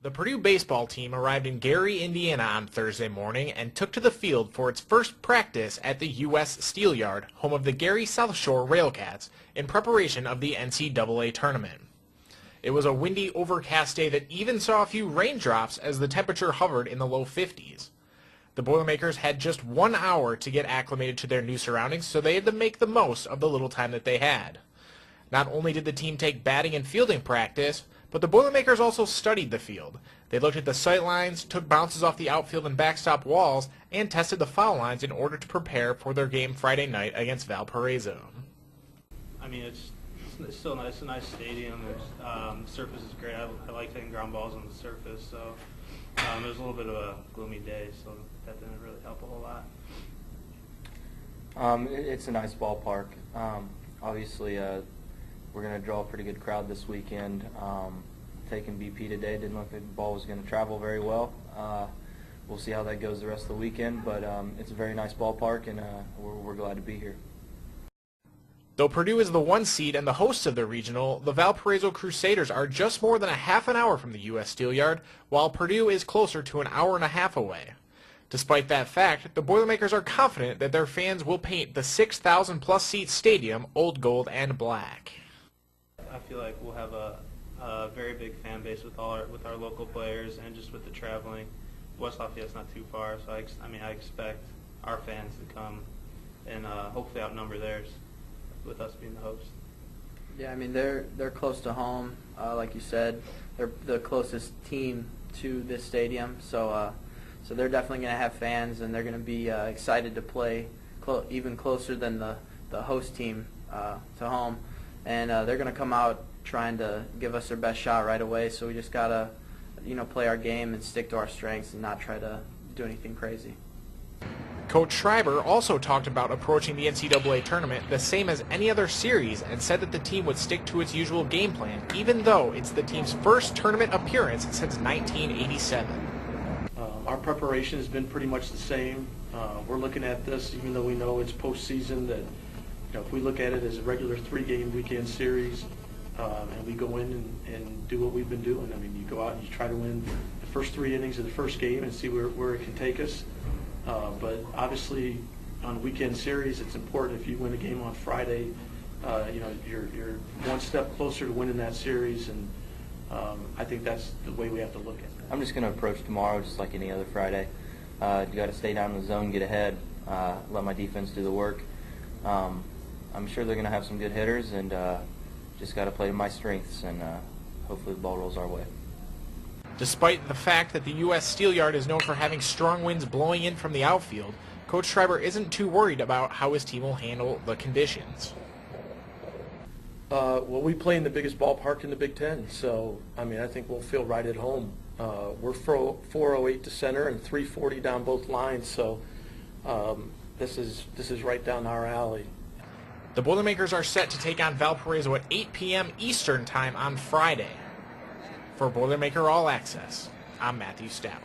The Purdue baseball team arrived in Gary, Indiana on Thursday morning and took to the field for its first practice at the U.S. Steel Yard, home of the Gary South Shore Railcats, in preparation of the NCAA tournament. It was a windy, overcast day that even saw a few raindrops as the temperature hovered in the low 50s. The Boilermakers had just 1 hour to get acclimated to their new surroundings, so they had to make the most of the little time that they had. Not only did the team take batting and fielding practice, but the Boilermakers also studied the field. They looked at the sight lines, took bounces off the outfield and backstop walls, and tested the foul lines in order to prepare for their game Friday night against Valparaiso. I mean, it's still nice. It's a nice stadium. The surface is great. I like taking ground balls on the surface. So it was a little bit of a gloomy day, so that didn't really help a whole lot. It's a nice ballpark. Obviously, we're going to draw a pretty good crowd this weekend. Taking BP today didn't look like the ball was going to travel very well. We'll see how that goes the rest of the weekend, but it's a very nice ballpark, and we're glad to be here. Though Purdue is the 1 seed and the hosts of the regional, the Valparaiso Crusaders are just more than a half an hour from the U.S. Steel Yard, while Purdue is closer to an hour and a half away. Despite that fact, the Boilermakers are confident that their fans will paint the 6,000-plus seat stadium old gold and black. I feel like we'll have a very big fan base with our local players and just with the traveling. West Lafayette's not too far, so I expect our fans to come and hopefully outnumber theirs, with us being the host. Yeah, I mean they're close to home, like you said. They're the closest team to this stadium, so they're definitely going to have fans, and they're going to be excited to play even closer than the host team to home. And they're going to come out trying to give us their best shot right away. So we just got to, play our game and stick to our strengths and not try to do anything crazy. Coach Schreiber also talked about approaching the NCAA tournament the same as any other series and said that the team would stick to its usual game plan, even though it's the team's first tournament appearance since 1987. Our preparation has been pretty much the same. We're looking at this, even though we know it's postseason, that if we look at it as a regular 3-game weekend series, and we go in and do what we've been doing. I mean, you go out and you try to win the first 3 innings of the first game and see where it can take us. But obviously, on a weekend series, it's important if you win a game on Friday, you're one step closer to winning that series, and I think that's the way we have to look at it. I'm just going to approach tomorrow just like any other Friday. You got to stay down in the zone, get ahead, let my defense do the work. I'm sure they're going to have some good hitters, and just got to play to my strengths, and hopefully the ball rolls our way. Despite the fact that the U.S. Steel Yard is known for having strong winds blowing in from the outfield, Coach Schreiber isn't too worried about how his team will handle the conditions. Well, we play in the biggest ballpark in the Big Ten, so I think we'll feel right at home. We're 408 to center and 340 down both lines, so this is right down our alley. The Boilermakers are set to take on Valparaiso at 8 p.m. Eastern Time on Friday. For Boilermaker All Access, I'm Matthew Staudt.